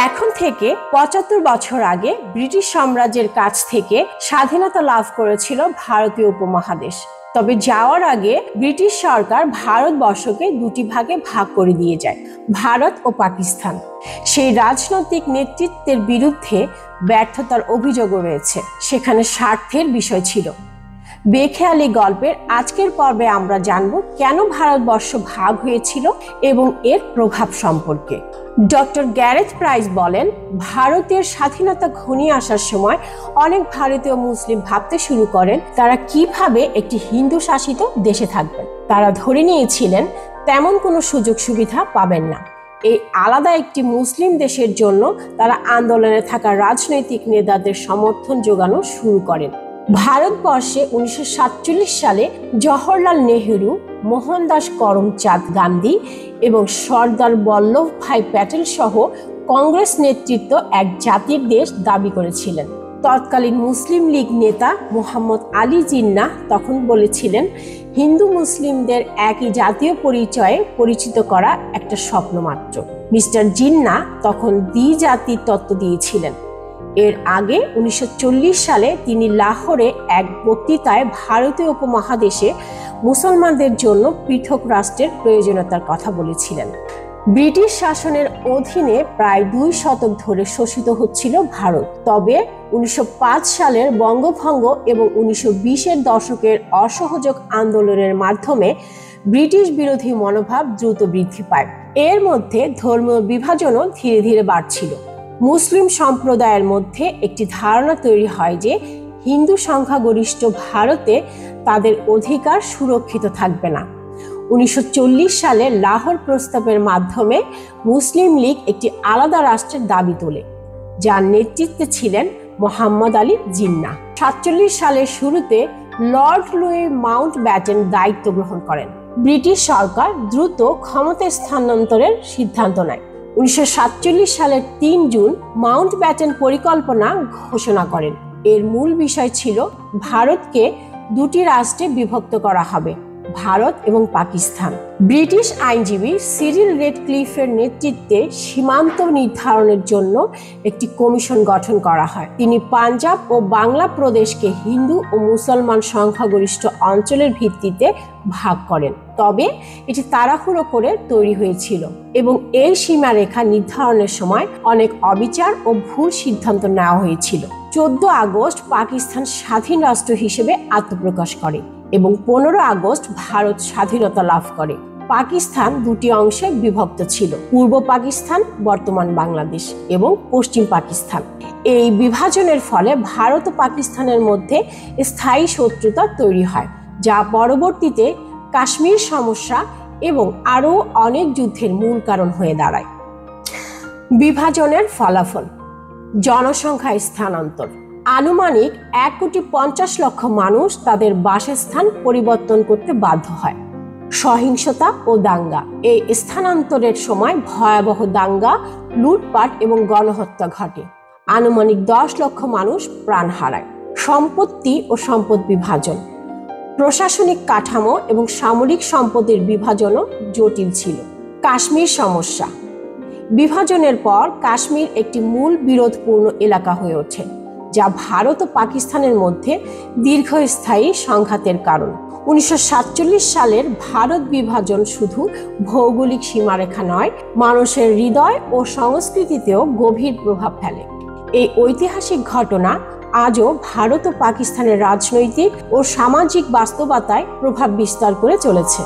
এখন থেকে ৭৫ বছর আগে ব্রিটিশ সাম্রাজ্যের কাছ থেকে স্বাধীনতা লাভ করেছিল ভারতীয় উপমহাদেশ। তবে যাওয়ার আগে ব্রিটিশ সরকার ভারতবর্ষকে দুটি ভাগে ভাগ করে দিয়ে যায়, ভারত ও পাকিস্তান। সেই রাজনৈতিক নেতৃত্বের বিরুদ্ধে ব্যর্থতার অভিযোগও রয়েছে, সেখানে স্বার্থের বিষয় ছিল। বেখেয়ালি গল্পের আজকের পর্বে আমরা জানব কেন ভারতবর্ষ ভাগ হয়েছিল এবং এর প্রভাব সম্পর্কে। ডক্টর গ্যারেথ প্রাইস বলেন, ভারতের স্বাধীনতা ঘনিয়ে আসার সময় অনেক ভারতীয় মুসলিম ভাবতে শুরু করেন তারা কিভাবে একটি হিন্দু শাসিত দেশে থাকবেন। তারা ধরে নিয়েছিলেন তেমন কোনো সুযোগ সুবিধা পাবেন না। এই আলাদা একটি মুসলিম দেশের জন্য তারা আন্দোলনে থাকা রাজনৈতিক নেতাদের সমর্থন জোগানো শুরু করেন। ভারতবর্ষে 1947 সালে জওহরলাল নেহেরু, মোহনদাস করমচাঁদ গান্ধী এবং সর্দার বল্লভভাই প্যাটেল সহ কংগ্রেস নেতৃত্ব এক জাতির দেশ দাবি করেছিলেন। তৎকালীন মুসলিম লীগ নেতা মোহাম্মদ আলী জিন্নাহ তখন বলেছিলেন, হিন্দু মুসলিমদের একই জাতীয় পরিচয়ে পরিচিত করা একটা স্বপ্ন মাত্র। মিস্টার জিন্নাহ তখন দ্বিজাতির তত্ত্ব দিয়েছিলেন। এর আগে 1940 সালে তিনি লাহোরে এক বক্তৃতায় ভারতীয় উপমহাদেশে মুসলমানদের জন্য পৃথক রাষ্ট্রের প্রয়োজনীয়তার কথা বলেছিলেন। ব্রিটিশ শাসনের অধীনে প্রায় 2 শতক ধরে শোষিত হচ্ছিল ভারত। তবে 1905 সালের বঙ্গভঙ্গ এবং 1920-এর দশকের অসহযোগ আন্দোলনের মাধ্যমে ব্রিটিশ বিরোধী মনোভাব দ্রুত বৃদ্ধি পায়। এর মধ্যে ধর্মীয় বিভাজনও ধীরে ধীরে বাড়ছিল। মুসলিম সম্প্রদায়ের মধ্যে একটি ধারণা তৈরি হয় যে হিন্দু সংখ্যাগরিষ্ঠ ভারতে তাদের অধিকার সুরক্ষিত থাকবে না। 1940 সালে লাহোর প্রস্তাবের মাধ্যমে মুসলিম লীগ একটি আলাদা রাষ্ট্রের দাবি তোলে, যার নেতৃত্বে ছিলেন মোহাম্মদ আলী জিন্নাহ। 1947 সালের শুরুতে লর্ড লুই মাউন্টব্যাটেন দায়িত্ব গ্রহণ করেন। ব্রিটিশ সরকার দ্রুত ক্ষমতা স্থানান্তরের সিদ্ধান্ত নেয়। 1947 সালের 3 জুন মাউন্টব্যাটেন পরিকল্পনা ঘোষণা করেন। এর মূল বিষয় ছিল ভারতকে দুটি রাষ্ট্রে বিভক্ত করা হবে, ভারত এবং পাকিস্তান। ব্রিটিশ আইনজীবী সিরিল রেডক্লিফের নেতৃত্বে সীমান্ত নির্ধারণের জন্য একটি কমিশন গঠন করা হয়। তিনি পাঞ্জাব ও বাংলা প্রদেশকে হিন্দু ও মুসলমান সংখ্যাগরিষ্ঠ অঞ্চলের ভিত্তিতে ভাগ করেন। তবে এটি তাড়াহুড়ো করে তৈরি হয়েছিল এবং এই সীমারেখা নির্ধারণের সময় অনেক অবিচার ও ভুল সিদ্ধান্ত নেওয়া হয়েছিল। 14 আগস্ট পাকিস্তান স্বাধীন রাষ্ট্র হিসেবে আত্মপ্রকাশ করে এবং 15 আগস্ট ভারত স্বাধীনতা লাভ করে। পাকিস্তান দুটি অংশে বিভক্ত ছিল, পূর্ব পাকিস্তান বর্তমান বাংলাদেশ এবং পশ্চিম পাকিস্তান। এই বিভাজনের ফলে ভারত ও পাকিস্তানের মধ্যে স্থায়ী শত্রুতা তৈরি হয়, যা পরবর্তীতে কাশ্মীর সমস্যা এবং আরও অনেক যুদ্ধের মূল কারণ হয়ে দাঁড়ায়। বিভাজনের ফলাফল: জনসংখ্যা স্থানান্তর। আনুমানিক 1,50,00,000 মানুষ তাদের বাসস্থান পরিবর্তন করতে বাধ্য হয়। সহিংসতা ও দাঙ্গা। এই স্থানান্তরের সময় ভয়াবহ দাঙ্গা, লুটপাট এবং গণহত্যা ঘটে। আনুমানিক 10 লক্ষ মানুষ প্রাণ হারায়। সম্পত্তি ও সম্পদ বিভাজন। প্রশাসনিক কাঠামো এবং সামরিক সম্পদের বিভাজনও জটিল ছিল। কাশ্মীর সমস্যা। বিভাজনের পর কাশ্মীর একটি মূল বিরোধপূর্ণ এলাকা হয়ে ওঠে, যা ভারত ও পাকিস্তানের মধ্যে দীর্ঘস্থায়ী সংঘাতের কারণ। 1947 সালের ভারত বিভাজন শুধু ভৌগোলিক সীমারেখা নয়, মানুষের হৃদয় ও সংস্কৃতিতেও গভীর প্রভাব ফেলে। এই ঐতিহাসিক ঘটনা আজও ভারত ও পাকিস্তানের রাজনৈতিক ও সামাজিক বাস্তবতায় প্রভাব বিস্তার করে চলেছে।